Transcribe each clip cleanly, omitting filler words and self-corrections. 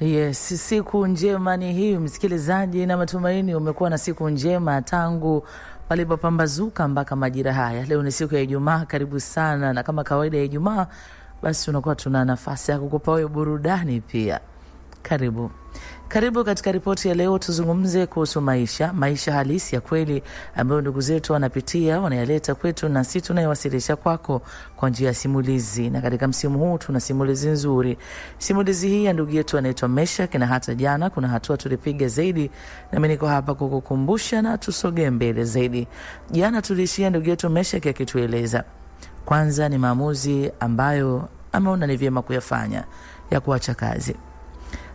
Yes, siku njema ni hii msikilizaji, na matumaini umekuwa na siku njema tangu palipopambazuka mpaka majira haya. Leo ni siku ya Ijumaa, karibu sana, na kama kawaida ya Ijumaa basi tunakuwa tuna nafasi ya kukupa wewe burudani pia. Karibu katika ripoti ya leo. Tuzungumze kuhusu maisha halisi ya kweli ambayo ndugu zetu wanapitia, wanayaleta kwetu na sisi tunaiwasilisha kwako kwa njia ya simulizi. Na katika msimu huu tuna simulizi nzuri. Simulizi hii ya ndugu yetu anaitwa Meshak, na hata jana kuna hatua tulipiga zaidi, na mimi niko hapa kukukumbusha na tusogee mbele zaidi. Jana tulishia ndugu yetu Meshak akitueleza kwanza ni maamuzi ambayo ameona ni vyema kuyafanya ya kuacha kazi.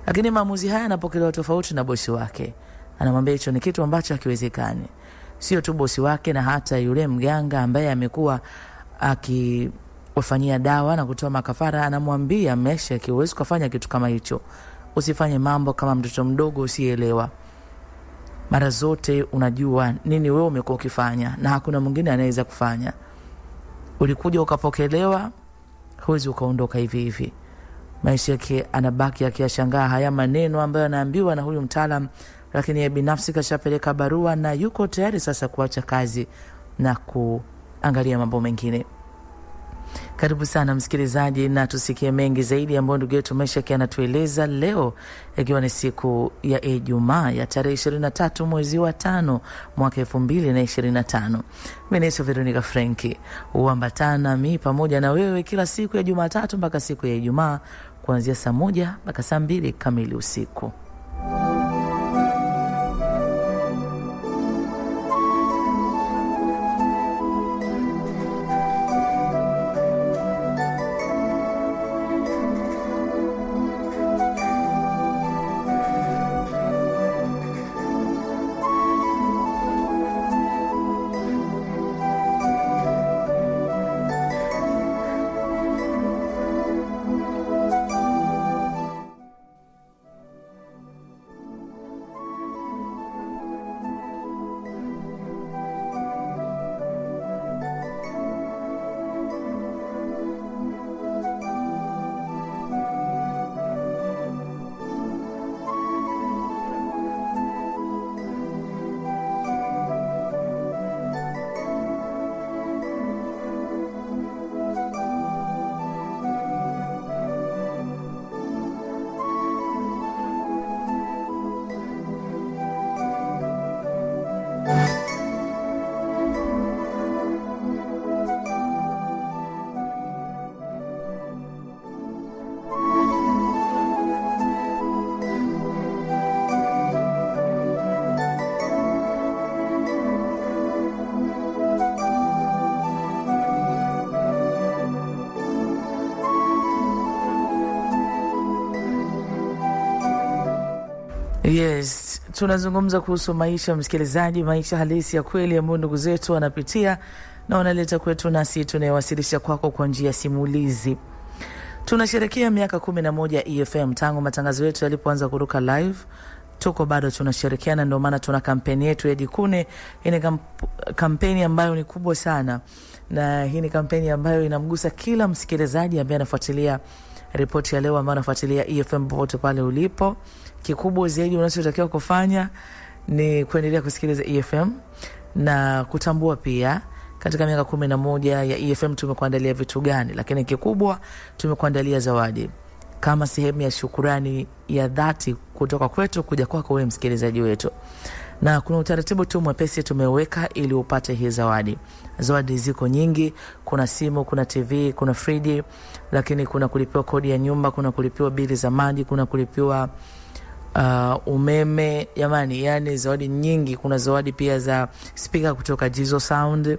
Lakini maamuzi haya yanapokelewa tofauti na bosi wake. Anamwambia hicho ni kitu ambacho hakiwezekani. Sio tu bosi wake, na hata yule mganga ambaye amekuwa akiwafanyia dawa na kutoa makafara anamwambia Meshak, huwezi kufanya kitu kama hicho. Usifanye mambo kama mtoto mdogo usielewa. Mara zote unajua nini wewe umekuwa ukifanya na hakuna mwingine anaweza kufanya. Ulikuja ukapokelewa, huwezi ukaondoka hivi hivi. Maisha yake anabaki akiyashangaa haya maneno ambayo anaambiwa na huyu mtaalam, lakini yeye binafsi kashapeleka barua na yuko tayari sasa kuacha kazi na kuangalia mambo mengine. Karibu sana msikilizaji, na tusikie mengi zaidi ambayo ndugu yetu Meshak anatueleza leo, ikiwa ni siku ya Ijumaa ya tarehe 23 mwezi wa 5 mwaka 2025. Mimi ni Veronica Franki. Uambatana mimi pamoja na wewe kila siku ya Jumatatu mpaka siku ya Ijumaa kuanzia saa 1 mpaka saa 2 kamili usiku. Yes, tunazungumza kuhusu maisha msikilizaji, maisha halisi ya kweli ambayo ndugu zetu wanapitia na wanaleta kwetu, nasi tunayewasilisha kwako kwa njia ya simulizi. Tunasherehekea miaka 11 ya EFM tangu matangazo yetu yalipoanza kuruka live. Tuko bado tunashirikiana, ndio maana tuna kampeni yetu ya Jikune. Hii ni kampeni ambayo ni kubwa sana, na hii ni kampeni ambayo inamgusa kila msikilizaji ambaye anafuatilia ripoti ya leo, ambaye anafuatilia EFM popote pale ulipo. Kikubwa zaidi unachotakiwa kufanya ni kuendelea kusikiliza EFM na kutambua pia katika miaka 11 ya EFM tumekuandalia vitu gani, lakini kikubwa tumekuandalia zawadi kama sehemu ya shukrani ya dhati kutoka kwetu kuja kwako wewe msikilizaji wetu. Na kuna utaratibu tu mwepesi tumeweka ili upate hii zawadi. Zawadi ziko nyingi, kuna simu, kuna TV, kuna friji, lakini kuna kulipiwa kodi ya nyumba, kuna kulipiwa bili za maji, kuna kulipiwa umeme. Jamani, yani zawadi nyingi. Kuna zawadi pia za speaker kutoka Jizo Sound.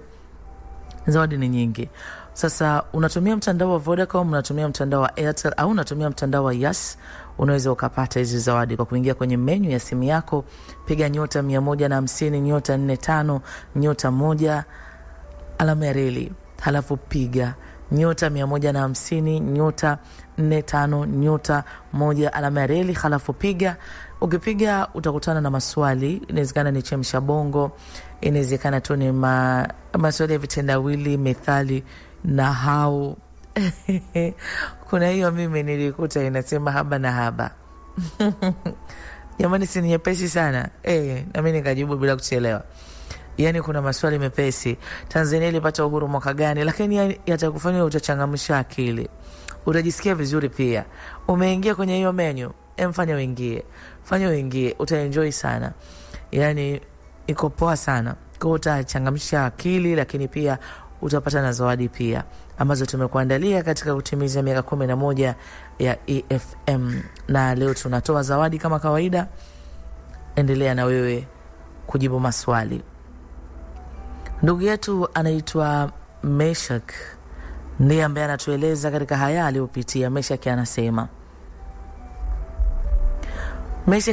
Zawadi ni nyingi. Sasa unatumia mtandao wa Vodacom, unatumia mtandao wa Airtel au unatumia mtandao wa Yas, unaweza ukapata hizi zawadi kwa kuingia kwenye menu ya simu yako, piga nyota 150 nyota 45 nyota 1 alama ya reli, halafu piga nyota 150 nyota 45 nyota 1 alama ya reli, halafu piga. Ukipiga utakutana na maswali, inawezekana ni chemsha bongo, inawezekana tu ni maswali ya vitendawili, methali na hau. Kuna hiyo mimi nilikuta inasema haba na haba. Jamani, si nyepesi sana. Na mimi nikajibu bila kuchelewa. Yaani kuna maswali mepesi. Tanzania ilipata uhuru mwaka gani? Lakini yatakufanya utachangamsha akili. Utajisikia vizuri pia. Umeingia kwenye hiyo menu, fanya uingie, utaenjoy sana. Yaani iko poa sana. Kwa utachangamsha akili, lakini pia utapata na zawadi pia ambazo tumekuandalia katika kutimiza miaka 11 ya EFM. Na leo tunatoa zawadi kama kawaida. Endelea na wewe kujibu maswali. Ndugu yetu anaitwa Meshak, ndiye ambaye anatueleza katika haya aliyopitia. Meshak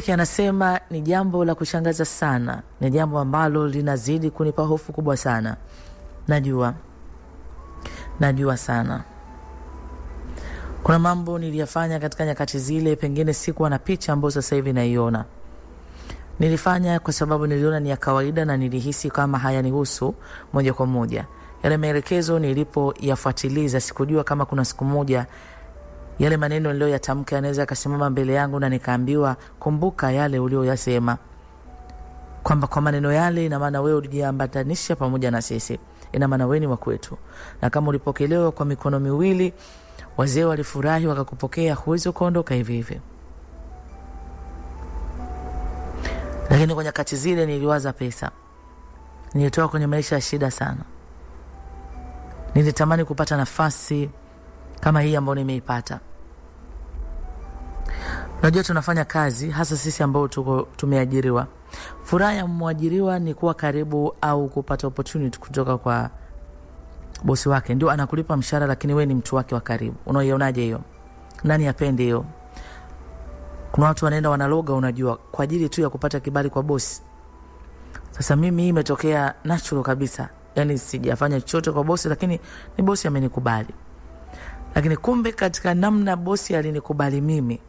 anasema ni jambo la kushangaza sana, ni jambo ambalo linazidi kunipa hofu kubwa sana. Najua sana. Kuna mambo niliyafanya katika nyakati zile, pengine sikuwa na picha ambayo sasa hivi naiona. Nilifanya kwa sababu niliona ni ya kawaida na nilihisi kama hayanihusu moja kwa moja. Yale maelekezo nilipoyafuatiliza, sikujua kama kuna siku moja yale maneno niliyoyatamka yanaweza kasimama mbele yangu na nikaambiwa, kumbuka yale uliyoyasema. Kwamba kwa maneno yale ina maana wewe ulijiambatanisha pamoja na sisi. Ina maana wewe ni wa kwetu. Na kama ulipokelewa kwa mikono miwili, wazee walifurahi wakakupokea, huwezi kuondoka hivi hivi. Lakini kwa nyakati zile niliwaza pesa. Nilitoka kwenye maisha ya shida sana. Nilitamani kupata nafasi kama hii ambayo nimeipata. Unajua tunafanya kazi, hasa sisi ambao tumeajiriwa. Furaha ya mwajiriwa ni kuwa karibu au kupata opportunity kutoka kwa bosi wake. Ndio anakulipa mshahara, lakini wewe ni mtu wake wa karibu. Unaionaje hiyo? Nani apende hiyo? Kuna watu wanaenda wanaloga, unajua, kwa ajili tu ya kupata kibali kwa bosi. Sasa mimi hii imetokea natural kabisa. Yaani sijafanya chochote kwa bosi, lakini ni bosi amenikubali. Lakini kumbe katika namna bosi alinikubali mimi,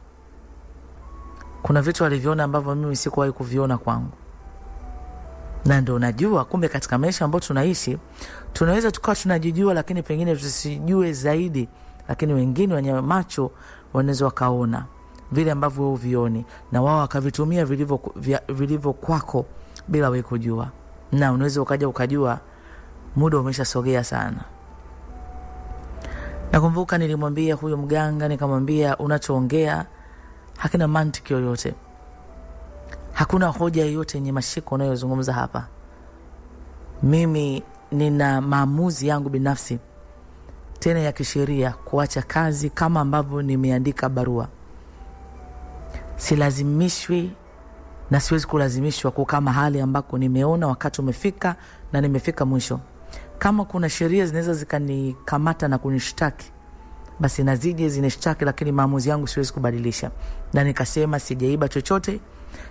kuna vitu aliviona ambavyo mimi sikuwahi kuviona kwangu. Na ndio unajua kumbe katika maisha ambayo tunaishi, tunaweza tukawa tunajijua lakini pengine tusijue zaidi, lakini wengine wenye macho wanaweza wakaona vile ambavyo wewe uvioni, na wao wakavitumia vilivyo kwako bila wewe kujua. Na unaweza ukajua muda umeshasogea sana. Nakumbuka nilimwambia huyo mganga, nikamwambia unachoongea hakina mantiki yoyote. Hakuna hoja yoyote yenye mashiko unayozungumza hapa. Mimi nina maamuzi yangu binafsi, tena ya kisheria, kuacha kazi kama ambavyo nimeandika barua. Silazimishwi na siwezi kulazimishwa kukaa mahali ambako nimeona wakati umefika na nimefika mwisho. Kama kuna sheria zinaweza zikanikamata na kunishtaki, basi nazije zinishtaki, lakini maamuzi yangu siwezi kubadilisha. Na nikasema sijaiba chochote,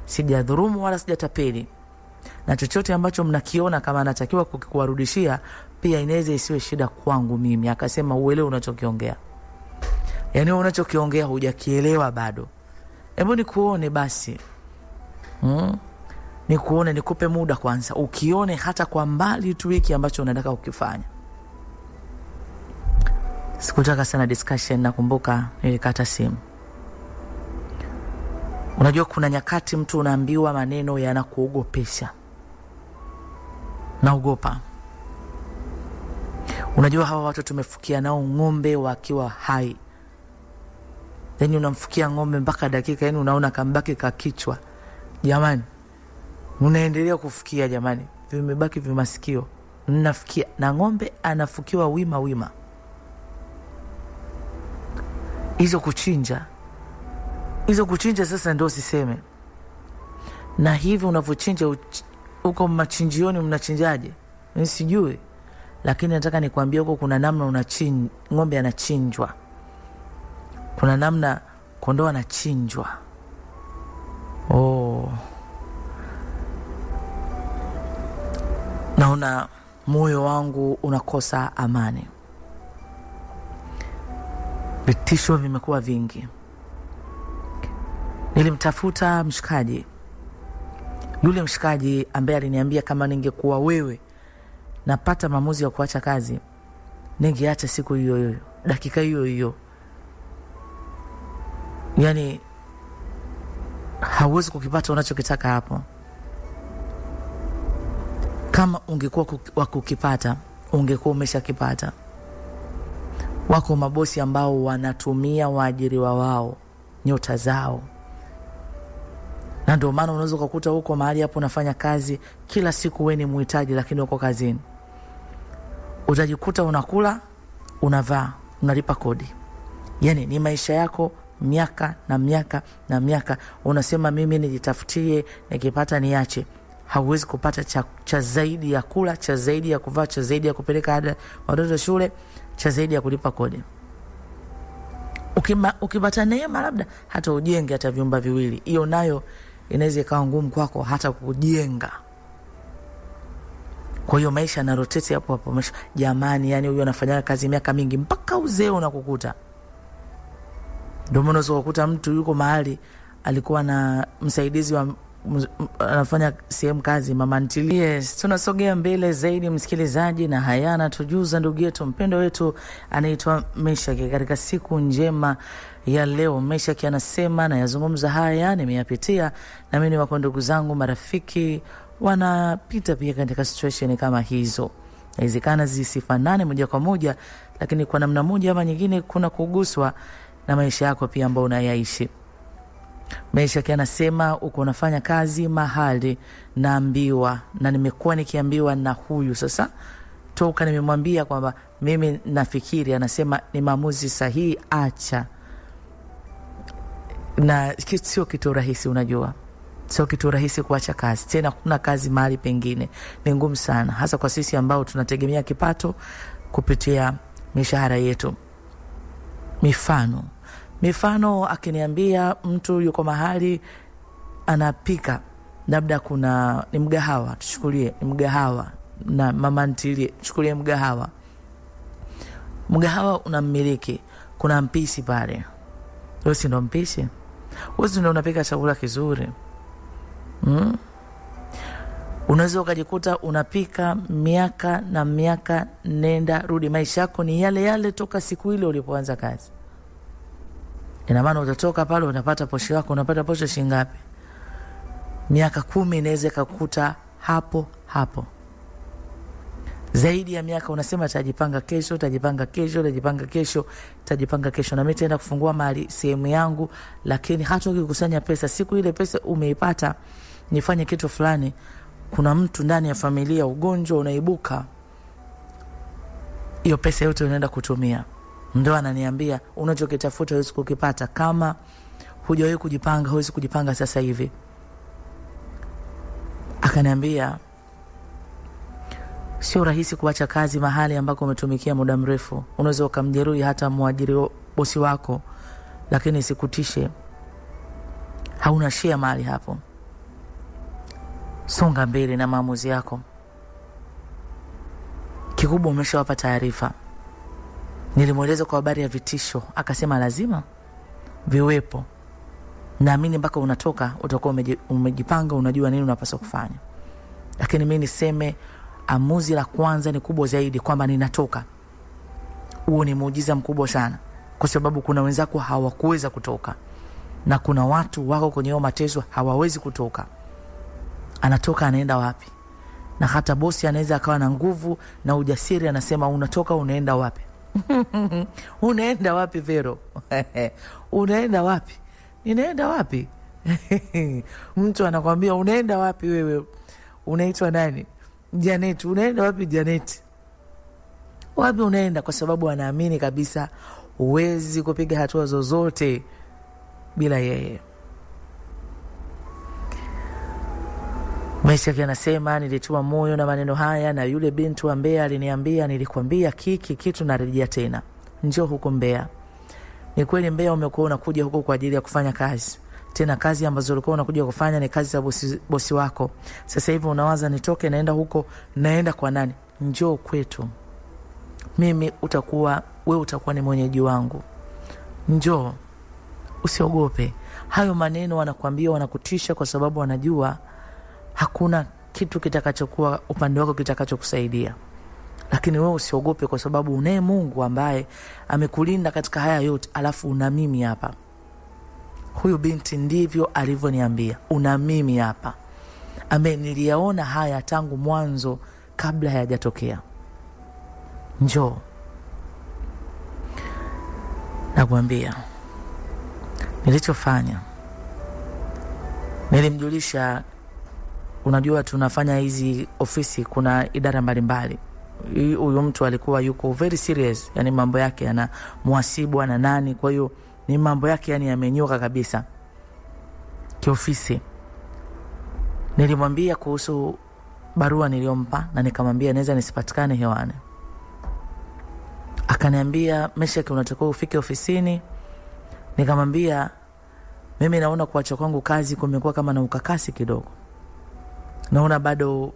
sijadhulumu wala sijatapeli. Na chochote ambacho mnakiona kama natakiwa kuwarudishia, pia inaweza isiwe shida kwangu mimi. Akasema uelewe unachokiongea. Yaani unachokiongea hujakielewa bado. Hebu nikuone basi. Nikuone, nikupe muda kwanza. Ukione hata kwa mbali tu hiki ambacho unataka ukifanya. Sikutaka sana discussion, nakumbuka nilikata simu. Unajua kuna nyakati mtu unaambiwa maneno yanakuogopesha. Naogopa. Unajua hawa watu tumefukia nao ng'ombe wakiwa hai. Then unamfukia ng'ombe mpaka dakika, yani unaona kambaki kakichwa. Jamani, unaendelea kufukia jamani. Vimebaki vimasikio. Nafikia na ng'ombe anafukiwa wima. Hizo kuchinja sasa ndio siseme. Na hivi unavyochinja huko machinjioni mnachinjaje? Mimi sijui. Lakini nataka nikwambie huko kuna namna ng'ombe anachinjwa. Kuna namna kondoo anachinjwa. Naona moyo wangu unakosa amani. Vitisho vimekuwa vingi. Nilimtafuta mshikaji. Yule mshikaji ambaye aliniambia kama ningekuwa wewe napata maamuzi ya kuacha kazi, ningeacha siku hiyo, dakika hiyo. Yaani hauwezi kukipata unachokitaka hapo. Kama ungekuwa wa kukipata, ungekuwa umeshakipata. Wako mabosi ambao wanatumia waajiriwa wao, nyota zao. Na ndio maana unaweza kukuta huko mahali hapo unafanya kazi, kila siku wewe ni mhitaji lakini uko kazini. Utajikuta unakula, unavaa, unalipa kodi. Yani ni maisha yako miaka na miaka na miaka. Unasema mimi nijitafutie, nikipata niache. Hauwezi kupata cha zaidi ya kula, cha zaidi ya kuvaa, cha zaidi ya kupeleka ada watoto shule, cha zaidi ya kulipa kodi. Ukipata neema labda hata ujenge hata vyumba viwili, hiyo nayo inaweza ikawa ngumu kwako hata kujenga. Kwa hiyo maisha na rotate hapo hapo maisha. Jamani, yani huyo anafanya kazi miaka mingi mpaka uzee unakukuta. Ndio maana unakukuta mtu yuko mahali alikuwa na msaidizi wa anafanya sehemu kazi mama ntilie. Yes, tunasogea mbele zaidi msikilizaji, na hayana tujuza ndugu yetu mpendo wetu anaitwa Meshaki katika siku njema ya leo. Meshaki anasema na yazungumza haya nimeyapitia, na mimi wako ndugu zangu marafiki wanapita pia katika situation kama hizo. Inawezekana zisifanane moja kwa moja, lakini kwa namna moja ama nyingine kuna kuguswa na maisha yako pia ambao unayaishi. Meshaki anasema uko unafanya kazi mahali naambiwa, na nimekuwa nikiambiwa na huyu sasa toka nimemwambia kwamba mimi nafikiri, anasema ni maamuzi sahihi, acha. Na sio kitu rahisi, unajua. Sio kitu rahisi kuacha kazi. Tena kuna kazi mahali pengine ni ngumu sana, hasa kwa sisi ambao tunategemea kipato kupitia mishahara yetu. Mifano akiniambia mtu yuko mahali anapika, labda kuna ni mgahawa, tuchukulie ni mgahawa na mama ntilie, tuchukulie mgahawa unammiliki, kuna mpishi pale. Wewe si ndo mpishi? Wewe ndio unapika chakula kizuri. Unaweza ukajikuta unapika miaka na miaka, nenda rudi, maisha yako ni yale yale toka siku ile ulipoanza kazi. Ina maana utatoka pale unapata posho yako, unapata posho shilingi ngapi? Miaka 10 inaweza kukuta hapo hapo. Zaidi ya miaka unasema tajipanga kesho, na mimi tena kufungua mali sehemu yangu, lakini hata ukikusanya pesa, siku ile pesa umeipata nifanye kitu fulani, kuna mtu ndani ya familia ugonjwa unaibuka, hiyo pesa yote unaenda kutumia. Ndio ananiambia unachokitafuta huwezi kukipata kama hujawahi kujipanga, huwezi kujipanga sasa hivi. Akaniambia sio rahisi kuacha kazi mahali ambako umetumikia muda mrefu. Unaweza ukamjeruhi hata muajiri bosi wako, lakini sikutishe, hauna share mahali hapo. Songa mbele na maamuzi yako. Kikubwa umeshawapa taarifa. Nilimweleza kwa habari ya vitisho, akasema lazima viwepo. Naamini mpaka unatoka utakuwa umejipanga, unajua nini unapaswa kufanya. Lakini mimi niseme amuzi la kwanza ni kubwa zaidi, kwamba ninatoka. Huo ni muujiza mkubwa sana, kwa sababu kuna wenzako hawakuweza kutoka, na kuna watu wako kwenye hiyo mateso hawawezi kutoka. Anatoka, anaenda wapi? Na hata bosi anaweza akawa na nguvu na ujasiri, anasema unatoka, unaenda wapi? Unaenda wapi Vero? Unaenda wapi? Ninaenda wapi? Mtu anakuambia unaenda wapi wewe? Unaitwa nani? Janet. Unaenda wapi Janet? Wapi unaenda? Kwa sababu anaamini kabisa huwezi kupiga hatua zozote bila yeye. Meshaki anasema nilituma moyo na maneno haya, na yule binti wa Mbeya aliniambia, nilikwambia kitu narejea tena. Njoo huko Mbeya. Ni kweli Mbeya umekuwa unakuja huko kwa ajili ya kufanya kazi. Tena kazi ambazo ulikuwa unakuja kufanya ni kazi za bosi wako. Sasa hivi unawaza nitoke naenda huko, naenda kwa nani? Njoo kwetu. Wewe utakuwa ni mwenyeji wangu. Njoo. Usiogope. Hayo maneno wanakuambia, wanakutisha kwa sababu wanajua hakuna kitu kitakachokuwa upande wako kitakachokusaidia. Lakini wewe usiogope, kwa sababu unaye Mungu ambaye amekulinda katika haya yote, alafu una mimi hapa. Huyu binti ndivyo alivyoniambia, una mimi hapa, niliyaona haya tangu mwanzo kabla hayajatokea. Njoo. Nakwambia nilichofanya, nilimjulisha, unajua tunafanya hizi ofisi, kuna idara mbalimbali. Huyu mtu alikuwa yuko very serious, yani mambo yake ana muhasibu na nani, kwa hiyo ni mambo yake yani yamenyoka kabisa kiofisi. Nilimwambia kuhusu barua niliompa na nikamwambia naweza nisipatikane hewani. Akaniambia, Meshaki, unatakiwa ufike ofisini. Nikamwambia, mimi naona kuacha kwangu kazi kumekuwa kama na ukakasi kidogo. Naona bado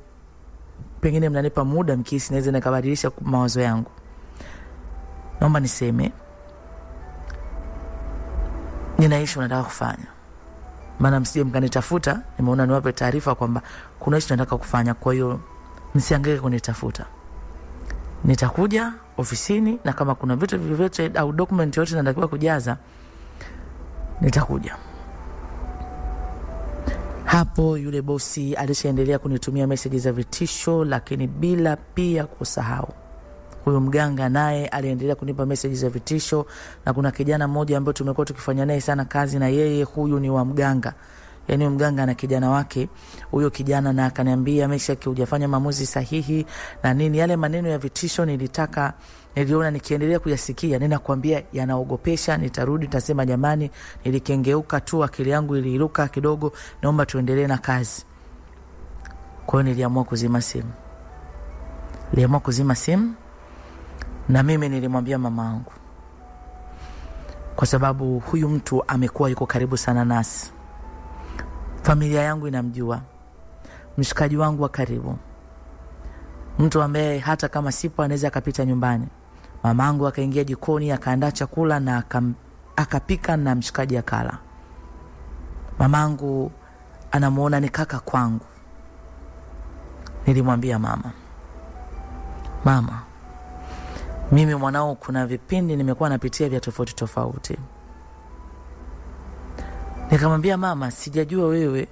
pengine mnanipa muda mkisi naweza nikabadilisha mawazo yangu. Naomba niseme ninaishi nataka kufanya. Maana msije mkanitafuta, nimeona niwape taarifa kwamba kuna kitu nataka kufanya, kwa hiyo msiangaike kunitafuta. Nitakuja ofisini na kama kuna vitu vyovyote au document yote natakiwa kujaza nitakuja. Hapo yule bosi alishaendelea kunitumia message za vitisho, lakini bila pia kusahau huyo mganga naye aliendelea kunipa message za vitisho. Na kuna kijana mmoja ambaye tumekuwa tukifanya naye sana kazi, na yeye huyu ni wa mganga, yani mganga na kijana wake. Huyo kijana na akaniambia, Meshaki, hujafanya maamuzi sahihi na nini. Yale maneno ya vitisho niliona nikiendelea kuyasikia, ninakwambia yanaogopesha. Nitarudi nitasema, jamani, nilikengeuka tu, akili yangu iliruka kidogo, naomba tuendelee na kazi. Kwa hiyo niliamua kuzima simu. Na mimi nilimwambia mamangu, kwa sababu huyu mtu amekuwa yuko karibu sana nasi. Familia yangu inamjua, mshikaji wangu wa karibu, mtu ambaye hata kama sipo anaweza akapita nyumbani. Mamangu akaingia jikoni akaandaa chakula na akapika na mshikaji akala. Mamangu anamuona ni kaka kwangu. Nilimwambia mama, mimi mwanao kuna vipindi nimekuwa napitia vya tofauti. Nikamwambia, mama, sijajua wewe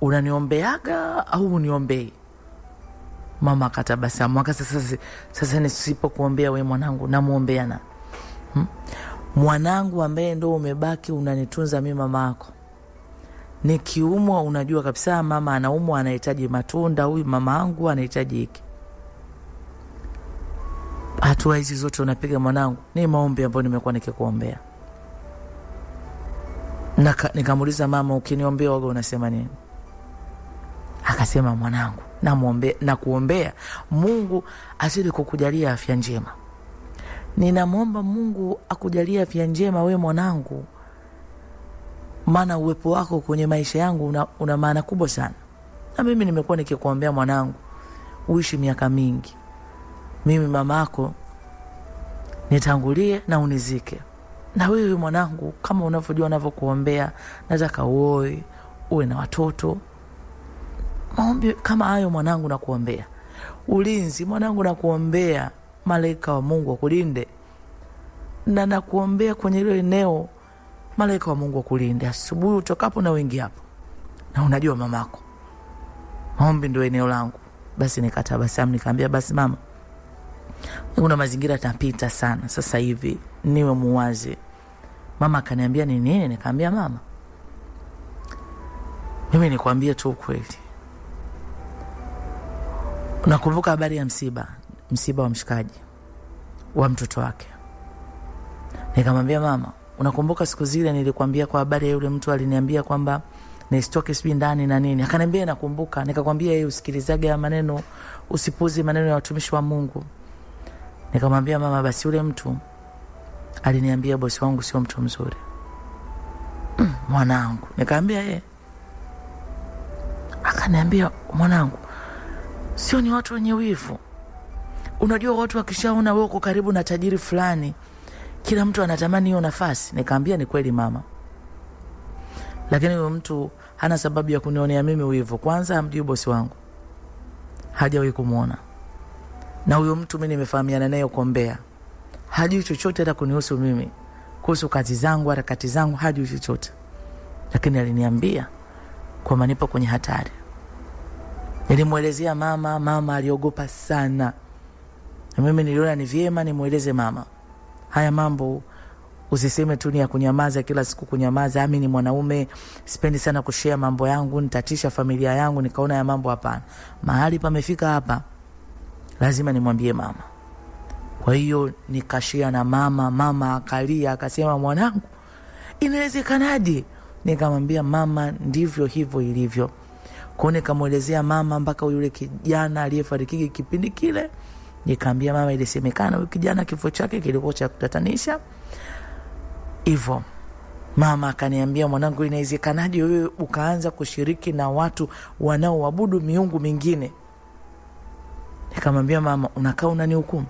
unaniombeaga au uniombei. Mama akatabasamu, sasa nisipokuombea wewe mwanangu namuombea na mwanangu ambaye ndo umebaki unanitunza mimi mama yako. Nikiumwa unajua kabisa mama anaumwa, anahitaji matunda, huyu mama yangu anahitaji hiki. Hatua hizi zote unapiga mwanangu, ni maombi ambayo nimekuwa nikikuombea. Nikamuuliza, mama, ukiniombea waga unasema nini? Akasema, mwanangu, na kuombea Mungu azidi kukujalia afya njema. Ninamwomba Mungu akujalia afya njema we mwanangu, maana uwepo wako kwenye maisha yangu una maana kubwa sana. Na mimi nimekuwa nikikuombea mwanangu uishi miaka mingi. Mimi mama yako nitangulie na unizike. Na wewe mwanangu, kama unavyojua ninavyokuombea, nataka uoe, uwe na watoto. Maombi kama hayo mwanangu nakuombea. Ulinzi mwanangu nakuombea, malaika wa Mungu akulinde. Na nakuombea kwenye ile eneo, malaika wa Mungu akulinde asubuhi utokapo na wengi hapo. Na unajua mamako, maombi ndio eneo langu. Basi nikatabasamu nikamwambia, basi mama, kuna mazingira tapita sana sasa hivi, niwe muwazi. Mama akaniambia, ni nini? Nikamwambia, mama, mimi nikwambie tu kweli. Unakumbuka habari ya msiba wa mshikaji wa mtoto wake? Nikamwambia, mama, unakumbuka siku zile nilikwambia kwa habari ya yule mtu aliniambia kwamba nisitoke sibi ndani na nini? Akaniambia, nakumbuka. Nikakwambia yeye usikilizaje maneno, usipuzi maneno ya watumishi wa Mungu. Nikamwambia, mama, basi yule mtu aliniambia bosi wangu sio mtu mzuri. Mwanangu. Nikamwambia yeye. Akaniambia, mwanangu, sio ni watu wenye wivu. Unajua watu wakishaona wewe uko karibu na tajiri fulani, kila mtu anatamani hiyo nafasi. Nikamwambia, ni kweli mama, lakini huyo mtu hana sababu ya kunionea mimi wivu. Kwanza hamjui bosi wangu, hajawahi kumuona. Na huyo mtu mimi nimefahamiana naye kuombea, hajui chochote hata kunihusu mimi, kuhusu kazi zangu, harakati zangu, hajui chochote. lakini aliniambia kwamba nipo kwenye hatari. Nilimwelezea mama, mama aliogopa sana. Na mimi niliona ni vyema nimueleze mama. Haya mambo usiseme tu ni ya kunyamaza, kila siku kunyamaza. Mimi ni mwanaume, sipendi sana kushare mambo yangu, nitatisha familia yangu. Nikaona ya mambo hapana. Mahali pamefika hapa, lazima nimwambie mama. Kwa hiyo nikashia na mama. Mama akalia akasema, mwanangu, inawezekanaje? Nikamwambia mama, ndivyo hivyo ilivyo. Kwa nikamuelezea mama mpaka yule kijana aliyefariki kipindi kile. Nikamwambia mama, ilisemekana yule kijana kifo chake kilikuwa cha kutatanisha. Hivyo mama akaniambia, mwanangu, inawezekanaje wewe ukaanza kushiriki na watu wanaoabudu miungu mingine? Nikamwambia mama, unakaa unanihukumu?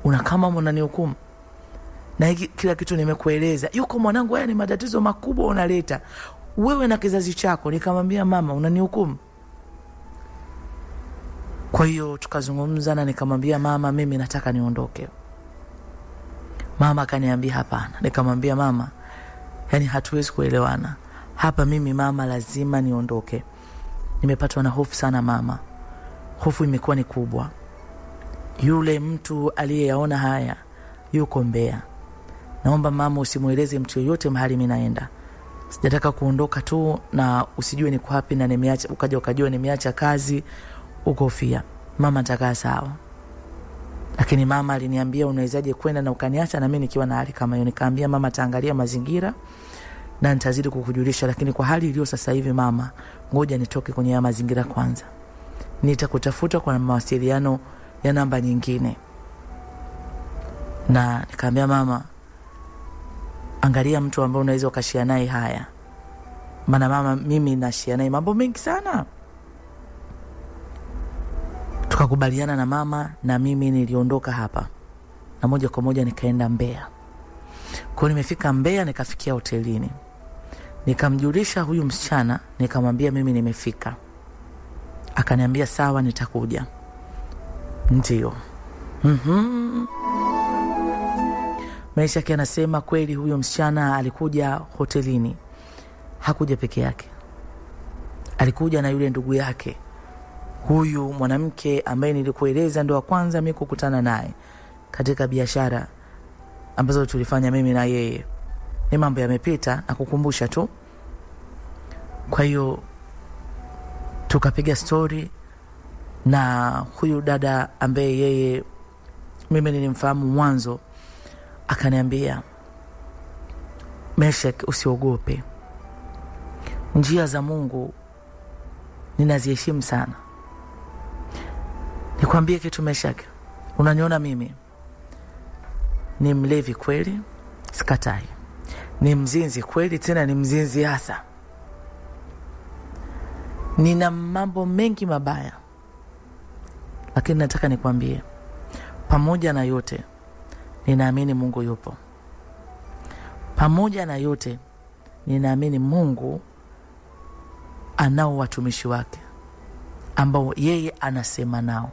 Unakama unanihukumu? Na kila kitu nimekueleza. Yuko mwanangu, haya ni matatizo makubwa unaleta wewe na kizazi chako. Nikamwambia mama, unanihukumu? Kwa hiyo tukazungumza na nikamwambia mama, mimi nataka niondoke. Mama akaniambia hapana. Nikamwambia mama, yani hatuwezi kuelewana hapa, mimi mama lazima niondoke. Nimepatwa na hofu sana mama. Hofu imekuwa ni kubwa. Yule mtu aliyeyaona haya yuko Mbeya. Naomba mama usimueleze mtu yoyote mahali mimi naenda. Sijataka kuondoka tu na usijue niko wapi na nimeacha, ukajua nimeacha kazi ukofia. Mama nitakaa sawa. Lakini mama aliniambia, unawezaje kwenda na ukaniacha na mimi nikiwa na hali kama hiyo? Nikamwambia mama, taangalia mazingira na nitazidi kukujulisha, lakini kwa hali iliyo sasa hivi mama, ngoja nitoke kwenye ya mazingira kwanza. Nitakutafuta kwa mawasiliano ya namba nyingine. Na nikamwambia mama, angalia mtu ambaye unaweza ukashia naye haya. Maana mama, mimi nashia naye mambo mengi sana. Tukakubaliana na mama na mimi niliondoka hapa. Na moja kwa moja nikaenda Mbeya. Kwa nimefika Mbeya, nikafikia hotelini. Nikamjulisha huyu msichana, nikamwambia mimi nimefika. Akaniambia sawa, nitakuja. Ndio. Maisha yake anasema kweli huyo msichana alikuja hotelini. Hakuja peke yake. Alikuja na yule ndugu yake. Huyu mwanamke ambaye nilikueleza ndo wa kwanza mimi kukutana naye katika biashara ambazo tulifanya mimi na yeye. Ni mambo yamepita na kukumbusha tu. Kwa hiyo tukapiga story na huyu dada ambaye yeye mimi nilimfahamu mwanzo. Akaniambia, Meshak, usiogope. Njia za Mungu ninaziheshimu sana. Nikwambie kitu Meshak, unaniona mimi ni mlevi kweli, sikatai. Ni mzinzi kweli, tena ni mzinzi hasa. Nina mambo mengi mabaya. Lakini nataka nikwambie, pamoja na yote ninaamini Mungu yupo. Pamoja na yote ninaamini Mungu anao watumishi wake ambao yeye anasema nao.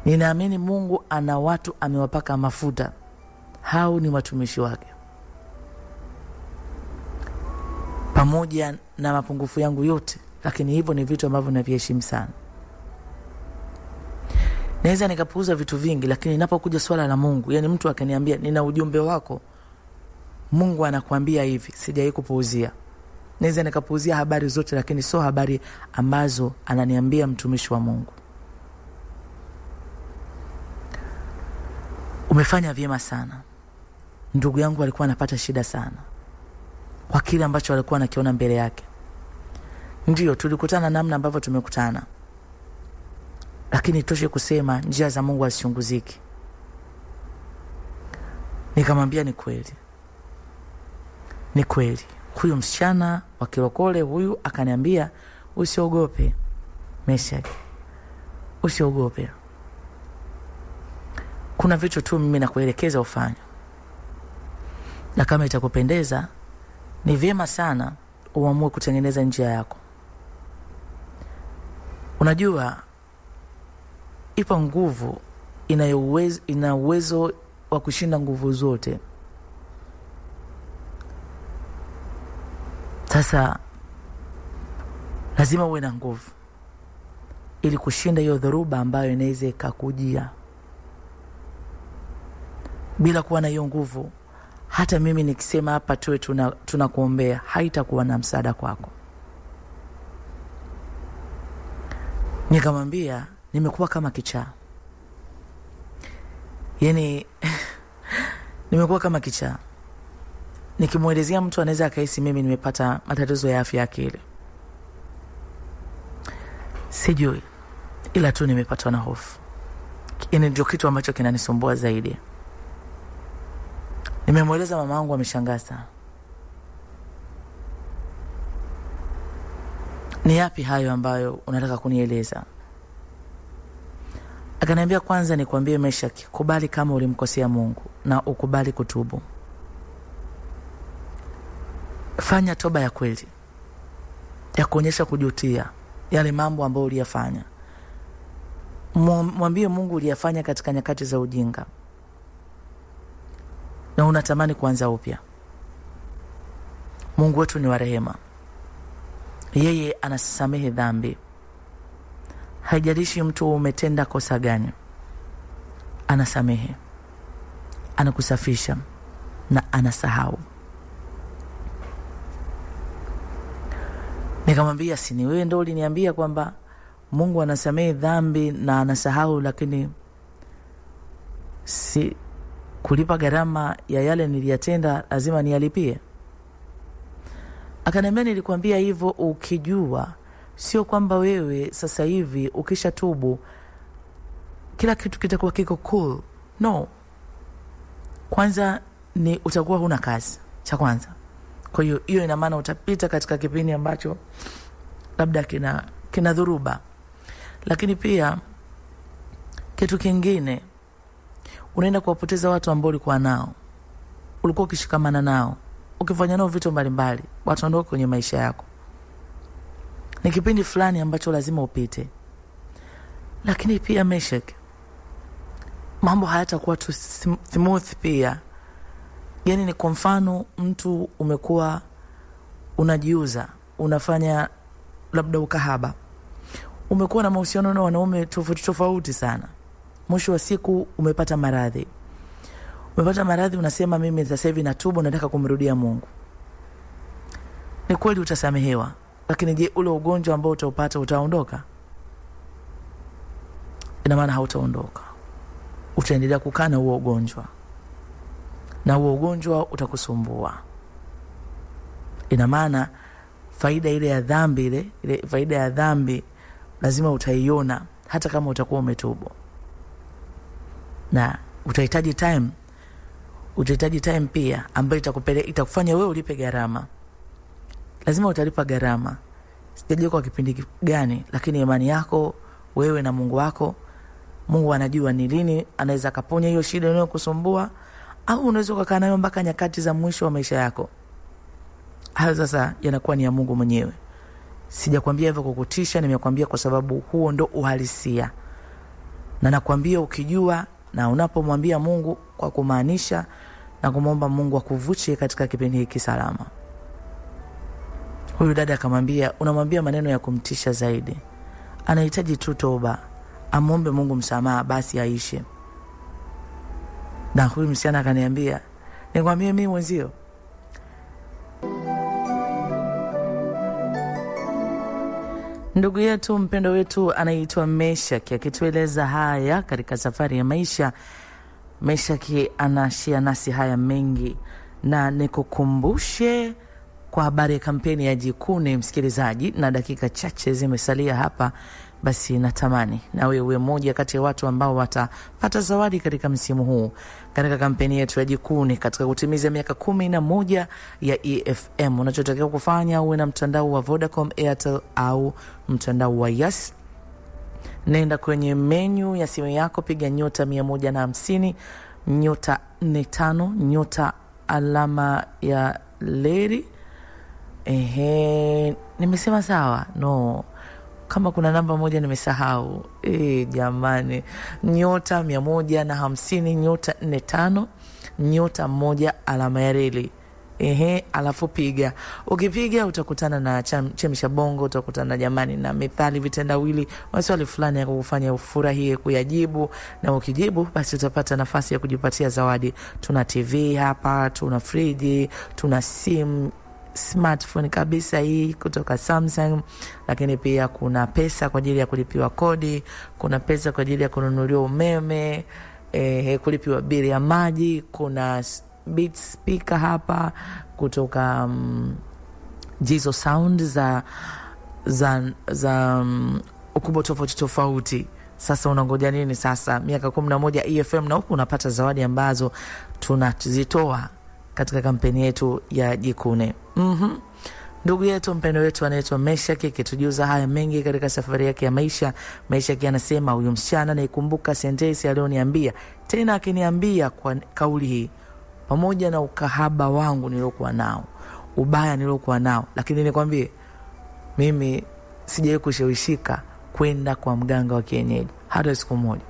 Ninaamini Mungu ana watu amewapaka mafuta. Hao ni watumishi wake. Pamoja na mapungufu yangu yote, lakini hivyo ni vitu ambavyo naviheshimu sana. Naweza nikapuuza vitu vingi, lakini inapokuja swala la Mungu, yani mtu akaniambia nina ujumbe wako, Mungu anakuambia hivi, sijai kupuuzia. Naweza nikapuuzia habari zote, lakini sio habari ambazo ananiambia mtumishi wa Mungu. Umefanya vyema sana. Ndugu yangu alikuwa anapata shida sana kwa kile ambacho alikuwa anakiona mbele yake. Ndio tulikutana namna ambavyo tumekutana. Lakini toshe kusema njia za Mungu hazichunguziki. Nikamwambia ni kweli. Ni kweli. Huyu msichana wa kirokole huyu akaniambia, usiogope Meshak. Usiogope. Kuna vitu tu mimi nakuelekeza ufanye. Na kama itakupendeza, ni vyema sana uamue kutengeneza njia yako. Unajua, ipo nguvu ina uwezo wa kushinda nguvu zote. Sasa lazima uwe na nguvu ili kushinda hiyo dhoruba ambayo inaweza ikakujia. Bila kuwa na hiyo nguvu, hata mimi nikisema hapa tuwe tunakuombea, haitakuwa na msaada kwako. Nikamwambia nimekuwa kama kichaa. Yaani nimekuwa kama kichaa. Nikimuelezea mtu anaweza akahisi mimi nimepata matatizo ya afya ya akili. Sijui, ila tu nimepatwa na hofu. Yaani ndio kitu ambacho kinanisumbua zaidi. Nimemueleza mama yangu, ameshangaa sana. Ni yapi hayo ambayo unataka kunieleza? Akaniambia, kwanza nikwambie Meshaki, kubali kama ulimkosea Mungu na ukubali kutubu. Fanya toba ya kweli, ya kuonyesha kujutia yale mambo ambayo uliyafanya. Mwambie Mungu uliyafanya katika nyakati za ujinga na unatamani kuanza upya. Mungu wetu ni wa rehema. Yeye anasamehe dhambi. Haijalishi mtu umetenda kosa gani, anasamehe, anakusafisha na anasahau. Nikamwambia, si ni wewe ndio uliniambia kwamba Mungu anasamehe dhambi na anasahau, lakini si kulipa gharama ya yale niliyatenda lazima niyalipie? Akaniambia, nilikwambia hivyo ukijua sio kwamba wewe sasa hivi ukisha tubu kila kitu kitakuwa kiko cool. No. Kwanza ni utakuwa huna kazi, cha kwanza. Kwa hiyo ina maana utapita katika kipindi ambacho labda kina dhuruba. Lakini pia kitu kingine, unaenda kuwapoteza watu ambao ulikuwa nao, ulikuwa ukishikamana nao, ukifanya nao vitu mbalimbali. Watu ndio kwenye maisha yako. Ni kipindi fulani ambacho lazima upite. Lakini pia Meshaki, mambo hayatakuwa tu smooth pia. Yaani ni kwa mfano mtu umekuwa unajiuza, unafanya labda ukahaba. Umekuwa na mahusiano na wanaume tofauti sana. Mwisho wa siku umepata maradhi. Umepata maradhi, unasema mimi sasa hivi natubu, nataka kumrudia Mungu. Ni kweli utasamehewa, lakini je, ule ugonjwa ambao utaupata utaondoka? Ina maana hautaondoka. Utaendelea kukaa na huo ugonjwa. Na huo ugonjwa utakusumbua. Ina maana faida ile ya dhambi, ile faida ya dhambi lazima utaiona hata kama utakuwa umetubu. Na utahitaji time pia ambayo itakufanya wewe ulipe gharama. Lazima utalipa gharama. Sijajua kwa kipindi gani, lakini imani yako wewe na Mungu wako, Mungu anajua ni lini anaweza kaponya hiyo shida inayokusumbua, au unaweza kukaa nayo mpaka nyakati za mwisho wa maisha yako. Hayo sasa yanakuwa ni ya Mungu mwenyewe. Sijakwambia hivyo kukutisha, nimekwambia kwa sababu huo ndo uhalisia. Na nakwambia ukijua na unapomwambia Mungu kwa kumaanisha na kumwomba Mungu akuvuche katika kipindi hiki salama. Huyu dada akamwambia, unamwambia maneno ya kumtisha zaidi. Anahitaji tu toba, amwombe Mungu msamaha basi aishe. Na huyu msichana akaniambia, nikwambie mimi mwenzio, ndugu yetu mpendo wetu anaitwa Meshaki akitueleza haya katika safari ya maisha. Meshaki anashia nasi haya mengi, na nikukumbushe kwa habari ya kampeni ya Jikune, msikilizaji, na dakika chache zimesalia hapa. Basi natamani na wewe uwe mmoja kati ya watu ambao watapata zawadi katika msimu huu katika kampeni yetu ya Jikune katika kutimiza miaka 11 ya EFM. Unachotakiwa kufanya, uwe na mtandao wa Vodacom, Airtel au mtandao wa Yas. Nenda kwenye menu ya simu yako, piga nyota 150 nyota 45 nyota alama ya leri. Nimesema sawa? No. Kama kuna namba moja nimesahau. Jamani. Nyota 150 nyota 45 nyota 1 alama ya reli. alafu piga. Ukipiga utakutana na chemsha bongo, utakutana na jamani na methali, vitendawili, maswali fulani ya kufanya ufurahie kuyajibu, na ukijibu basi utapata nafasi ya kujipatia zawadi. Tuna TV hapa, tuna friji, tuna simu smartphone kabisa hii kutoka Samsung, lakini pia kuna pesa kwa ajili ya kulipiwa kodi, kuna pesa kwa ajili ya kununuliwa umeme, kulipiwa bili ya maji, kuna Beats speaker hapa kutoka Jizo Sound za ukubwa tofauti. Sasa unangoja nini sasa? Miaka 11 EFM, na huku unapata zawadi ambazo tunazitoa katika kampeni yetu ya Jikune. Ndugu yetu mpendo wetu anaitwa Meshaki akitujuza haya mengi katika safari yake ya maisha. Meshaki anasema, huyu msichana naikumbuka sentensi alioniambia, tena akiniambia kwa kauli hii, pamoja na ukahaba wangu nilokuwa nao, ubaya nilokuwa nao, lakini nikwambie mimi sijawahi kushawishika kwenda kwa mganga wa kienyeji hata siku moja.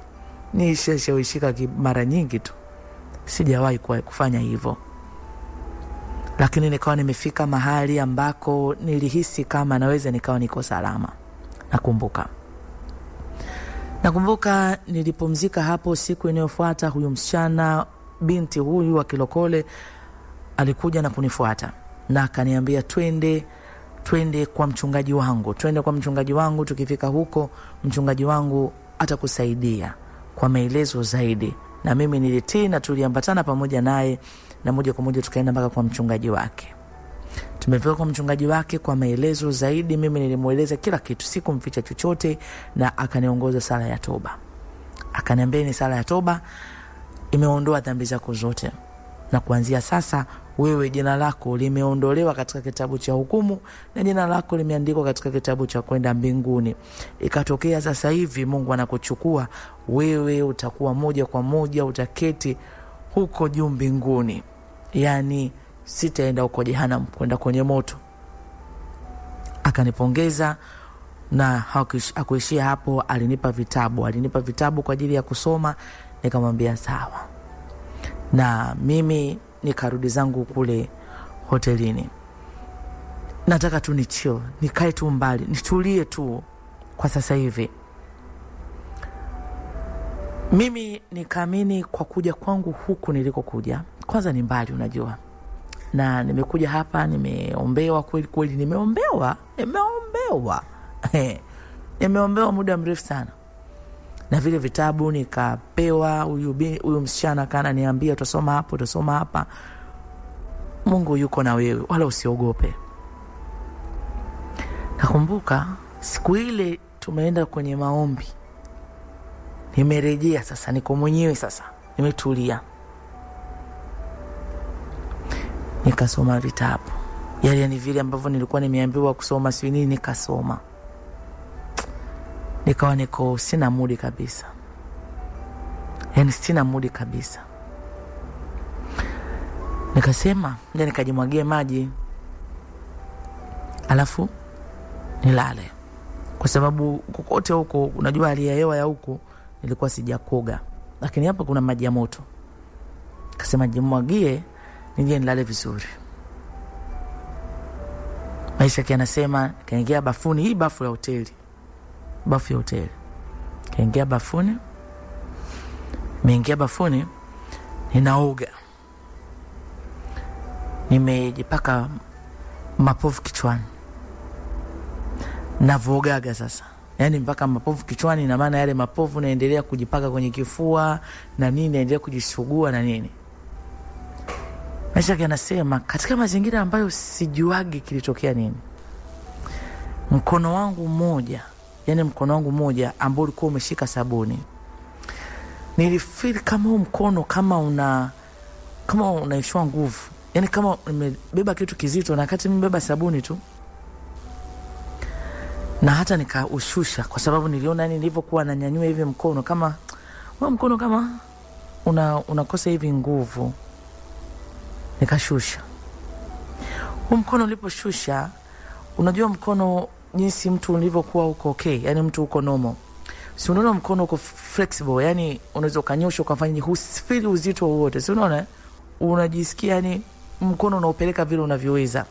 Nishashawishika mara nyingi tu, sijawahi kufanya hivyo. Lakini nikawa nimefika mahali ambako nilihisi kama naweza nikawa niko salama. Nakumbuka nilipumzika hapo. Siku inayofuata huyu msichana, binti huyu wa Kilokole, alikuja na kunifuata na akaniambia twende kwa mchungaji wangu. Tukifika huko mchungaji wangu atakusaidia kwa maelezo zaidi. Na mimi nilitii na tuliambatana pamoja naye, na moja kwa moja tukaenda mpaka kwa mchungaji wake. Tumefika kwa mchungaji wake kwa maelezo zaidi. Mimi nilimueleza kila kitu, sikumficha chochote, na akaniongoza sala ya toba. Akaniambia ni sala ya toba imeondoa dhambi zako zote, na kuanzia sasa wewe jina lako limeondolewa katika kitabu cha hukumu na jina lako limeandikwa katika kitabu cha kwenda mbinguni. Ikatokea sasa hivi Mungu anakuchukua wewe, utakuwa moja kwa moja utaketi huko juu mbinguni. Yani sitaenda huko jehanamu kwenda kwenye moto. Akanipongeza na hakuishia hapo, alinipa vitabu kwa ajili ya kusoma. Nikamwambia sawa, na mimi nikarudi zangu kule hotelini. Nataka tu nichill, nikae tu mbali, nitulie tu kwa sasa hivi. Mimi nikaamini kwa kuja kwangu huku niliko kuja, kwanza ni mbali unajua, na nimekuja hapa nimeombewa kweli, nimeombewa muda mrefu sana. Na vile vitabu nikapewa, huyu msichana kana niambia utasoma hapa. Mungu yuko na wewe, wala usiogope. Nakumbuka siku ile tumeenda kwenye maombi. Nimerejea sasa, niko mwenyewe sasa, nimetulia. Nikasoma vitabu. Yale ni vile ambavyo nilikuwa nimeambiwa kusoma, si nini, nikasoma. Nikawa niko sina mudi kabisa. Nikasema ndio nikajimwagia maji alafu nilale, kwa sababu kokote huko unajua hali ya hewa ya huko nilikuwa sijakoga, lakini hapa kuna maji ya moto. Kasema jimwagie nije nilale vizuri. Maisha kianasema kaingia bafuni, hii bafu ya hoteli. Kaingia bafuni. Nimeingia bafuni, ninaoga. Nimejipaka mapovu kichwani. Navogaga sasa. Yani mpaka mapovu kichwani, na maana yale mapovu naendelea kujipaka kwenye kifua na nini, naendelea kujisugua na nini. Maisha yanasema katika mazingira ambayo sijuagi kilitokea nini. Mkono wangu mmoja ambao ulikuwa umeshika sabuni. Nilifeel kama mkono kama unaishwa nguvu. Yani kama nimebeba kitu kizito na wakati nimebeba sabuni tu. Na hata nikaushusha kwa sababu niliona nilivyokuwa nanyanyua hivi mkono kama unakosa hivi nguvu. Nikashusha. Mkono uliposhusha, unajua mkono jinsi mtu ulivyokuwa uko okay, yani mtu uko normal. Si unaona mkono uko flexible, yani unaweza kanyosha ukafanya husifili uzito wote. Si unaona? Unajisikia yani mkono unaupeleka vile unavyoweza.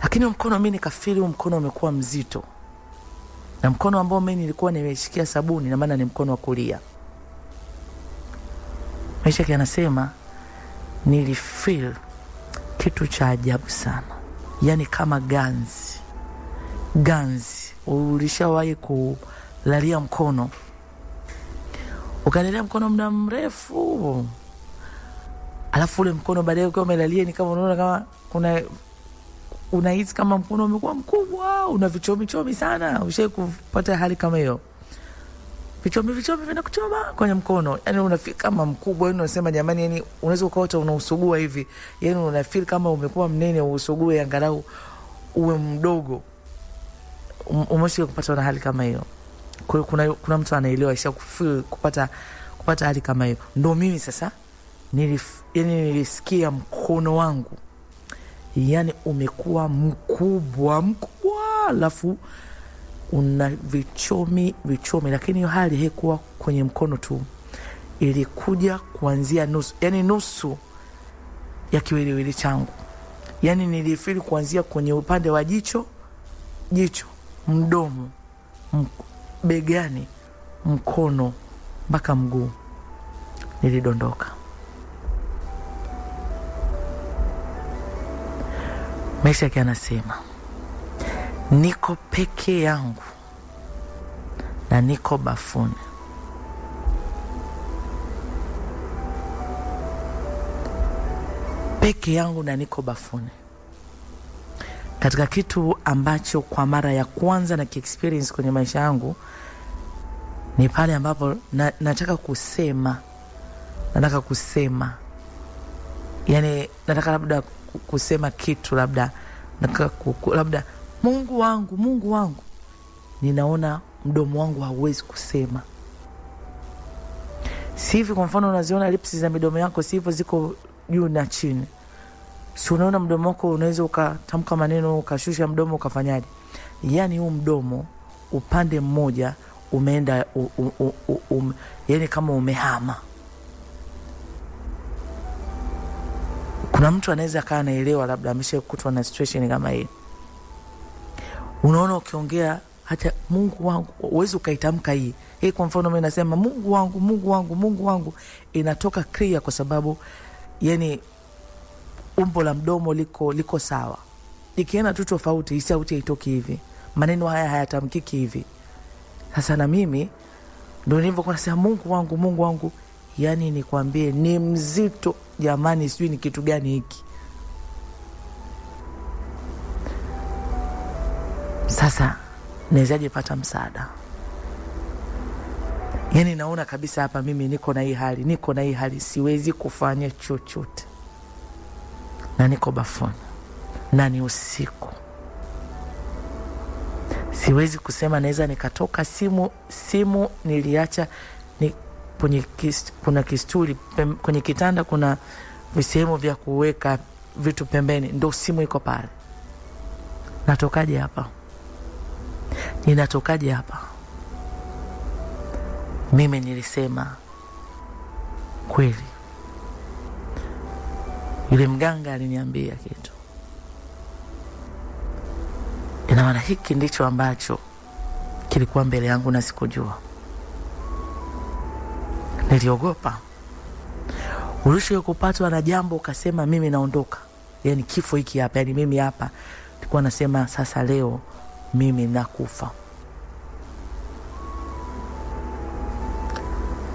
Lakini mkono mimi nikafeel mkono umekuwa mzito. Na mkono ambao mimi nilikuwa nimeshikia sabuni na maana ni mkono wa kulia. Maisha yake anasema nilifeel kitu cha ajabu sana. Yani kama ganzi. Ulishawahi kulalia mkono? Ukalalia mkono muda mrefu. Alafu ule mkono baadaye ukiwa umelalia ni kama unaona kama unahisi kama mkono umekuwa mkubwa, una vichomi sana. Ushawahi kupata hali kama hiyo? Vichomi vinakuchoma kwenye mkono. Yani unafeel kama mkubwa, yani unasema jamani, yani unaweza ukaota unausugua hivi. Yani unafeel kama umekuwa mnene, usugue angalau uwe mdogo. Umeshika kupata na hali kama hiyo? Kwa hiyo kuna mtu anaelewa isha kufeel kupata hali kama hiyo. Ndio mimi sasa nilisikia mkono wangu yani umekuwa mkubwa, alafu una vichomi, lakini hiyo hali haikuwa kwenye mkono tu. Ilikuja kuanzia nusu, yani nusu ya kiwiliwili changu. Yani nilifeel kuanzia kwenye upande wa jicho, mdomo, begani, mkono mpaka mguu. Nilidondoka. Maisha yake anasema niko peke yangu na niko bafuni. Peke yangu na niko bafuni. Katika kitu ambacho kwa mara ya kwanza na kiexperience kwenye maisha yangu ni pale ambapo nataka kusema. Yani nataka labda kusema kitu, labda Mungu wangu. Ninaona mdomo wangu hauwezi kusema. Sivi kwa mfano unaziona lips za midomo yako sivyo ziko juu na chini. Si unaona mdomo wako unaweza ukatamka maneno ukashusha mdomo ukafanyaje? Yani huu mdomo upande mmoja umeenda yani kama umehama. Kuna mtu anaweza kaa anaelewa, labda ameshakutwa na situation kama hii. Unaona ukiongea hata Mungu wangu uweze ukaitamka hii. Kwa mfano mimi nasema Mungu wangu inatoka clear kwa sababu yani umbo la mdomo liko sawa. Ikienda tu tofauti, sauti haitoki hivi. Maneno haya hayatamkiki hivi. Sasa na mimi ndio nilivyokuwa nasema Mungu wangu. Yani nikwambie ni mzito jamani, sijui ni kitu gani hiki. Sasa nawezaje pata msaada? Yani naona kabisa hapa mimi niko na hii hali siwezi kufanya chochote. Na niko bafuni. Na ni usiku. Siwezi kusema naweza nikatoka. Simu niliacha kuna kisturi kwenye kitanda, kuna visehemu vya kuweka vitu pembeni, ndio simu iko pale. Ninatokaje hapa? Mimi nilisema kweli. Yule mganga aliniambia kitu. Ina maana hiki ndicho ambacho kilikuwa mbele yangu na sikujua. Niliogopa. Ulisho kupatwa na jambo ukasema mimi naondoka. Yani kifo hiki hapa, yani mimi hapa nilikuwa nasema sasa leo mimi nakufa.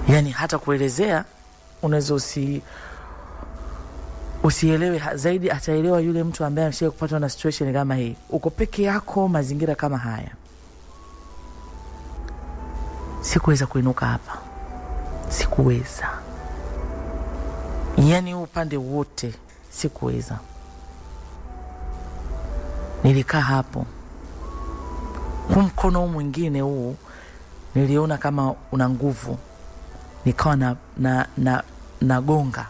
Yani hata kuelezea unaweza usielewe zaidi, ataelewa yule mtu ambaye ameshaye kupatwa na situation kama hii. Uko peke yako mazingira kama haya. Sikuweza kuinuka hapa. Sikuweza. Yani upande wote sikuweza. Nilikaa hapo. Mkono mwingine huu niliona kama una nguvu. Nikawa nagonga.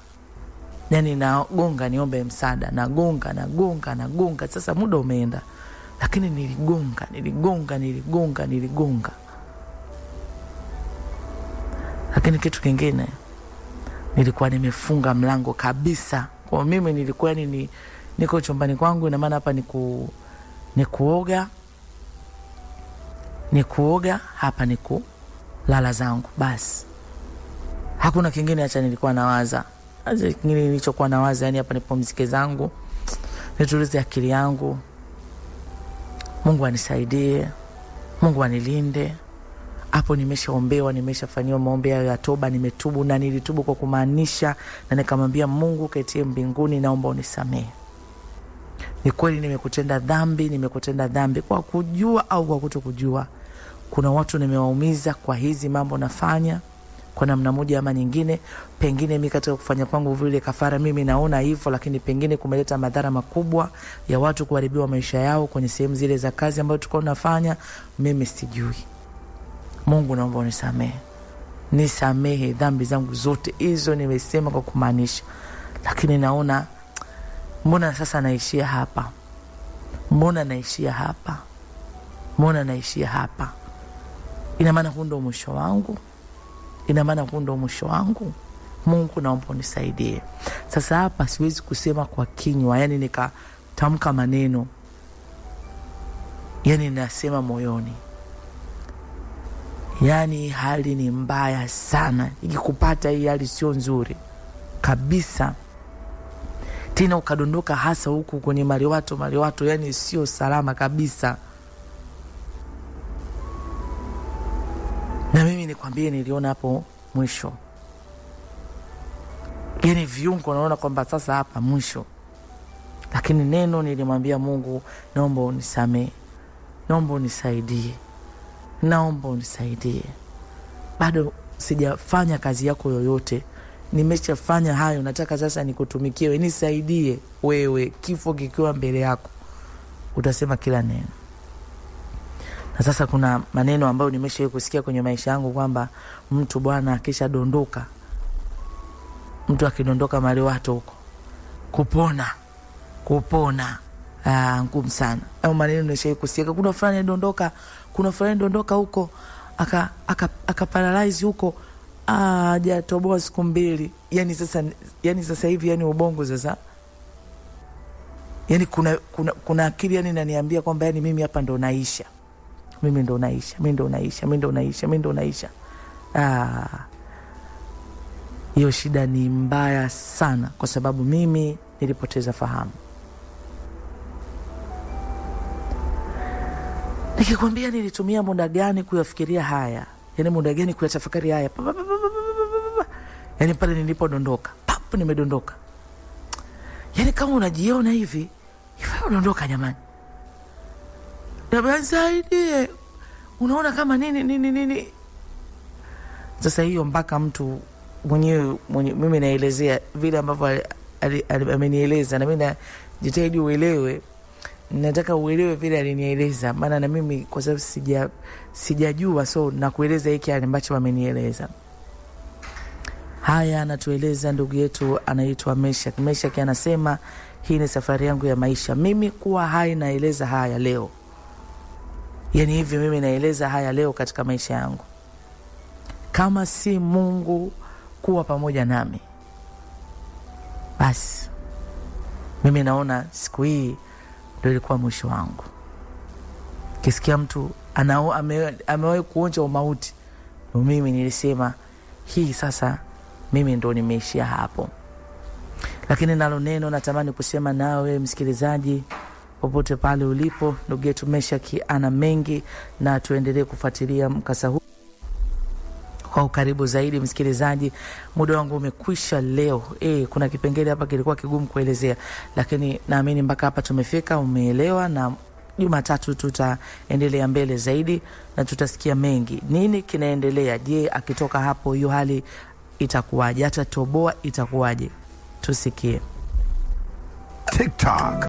Yani nagonga niombe msaada. Nagonga. Sasa muda umeenda. Lakini niligonga. Lakini kitu kingine, nilikuwa nimefunga mlango kabisa Kwa mimi nilikuwa niko chumbani kwangu, ina maana hapa ni kuoga, hapa ni kulala zangu basi. Hakuna kingine acha nilikuwa nawaza. Acha kingine nilichokuwa nawaza, yani hapa nipumzike zangu, nitulize akili yangu. Mungu anisaidie, Mungu anilinde. Hapo nimeshaombewa, nimeshafanywa maombi ya toba, nimetubu na nilitubu kwa kumaanisha, na nikamwambia Mungu ketie mbinguni, naomba unisamehe. Ni kweli nimekutenda dhambi kwa kujua au kwa kutokujua. Kuna watu nimewaumiza kwa hizi mambo nafanya kwa namna moja ama nyingine. Pengine mimi katika kufanya kwangu vile kafara mimi naona hivyo, lakini pengine kumeleta madhara makubwa ya watu kuharibiwa maisha yao kwenye sehemu zile za kazi ambazo tulikuwa tunafanya. Mimi sijui. Mungu naomba unisamehe. Nisamehe dhambi zangu zote hizo nimesema kwa kumaanisha. Lakini naona mbona sasa naishia hapa? Mbona naishia hapa? Ina maana huu ndio mwisho wangu. Mungu naomba unisaidie. Sasa hapa siwezi kusema kwa kinywa, yani nikatamka maneno, yani nasema moyoni. Yani hali ni mbaya sana. Ikikupata hii hali sio nzuri kabisa. Tena ukadondoka hasa huku kwenye maliwato, yani sio salama kabisa. Na mimi nikwambie niliona hapo mwisho. Yani viungo naona kwamba sasa hapa mwisho. Lakini neno nilimwambia Mungu, naomba unisamehe. Naomba unisaidie. Bado sijafanya kazi yako yoyote. Nimeshafanya hayo, nataka sasa nikutumikie wewe. Nisaidie wewe, kifo kikiwa mbele yako utasema kila neno. Na sasa kuna maneno ambayo nimeshawahi kusikia kwenye maisha yangu kwamba mtu bwana akisha dondoka, mtu akidondoka mahali watu huko, kupona ngumu sana. Au maneno nimeshawahi kusikia, kuna fulani dondoka huko aka paralyze huko, hajatoboa siku 2. Yani sasa hivi yani ubongo sasa, yani kuna akili yani inaniambia kwamba yani mimi hapa ndo naisha. Hiyo shida ni mbaya sana, kwa sababu mimi nilipoteza fahamu. Nikikwambia nilitumia muda gani kuyafikiria haya, yani muda gani kuyatafakari haya, yani pale nilipodondoka, nimedondoka. Yani kama unajiona hivi unadondoka jamani, nisaidie, unaona kama nini. Sasa hiyo mpaka mtu mwenyewe mimi naelezea vile ambavyo amenieleza, na mimi najitahidi uelewe. Nataka uelewe vile alinieleza, maana na mimi kwa sababu sijajua, so nakueleza hiki ambacho amenieleza. Haya anatueleza ndugu yetu anaitwa Meshak. Meshak anasema hii ni safari yangu ya maisha. Mimi kuwa hai naeleza haya leo. Yani hivi mimi naeleza haya leo katika maisha yangu. Kama si Mungu kuwa pamoja nami, basi mimi naona siku hii ndio ilikuwa mwisho wangu. Kisikia mtu amewahi kuonja umauti, ndio mimi nilisema hii sasa mimi ndo nimeishia hapo. Lakini nalo neno natamani kusema nawe msikilizaji popote pale ulipo, ndugu yetu Meshaki ana mengi, na tuendelee kufuatilia mkasa huu kwa ukaribu zaidi. Msikilizaji, muda wangu umekwisha leo. Kuna kipengele hapa kilikuwa kigumu kuelezea, lakini naamini mpaka hapa tumefika, umeelewa, na Jumatatu tutaendelea mbele zaidi na tutasikia mengi. Nini kinaendelea? Je, akitoka hapo hiyo hali itakuwaje? Hata toboa itakuwaje? Tusikie. TikTok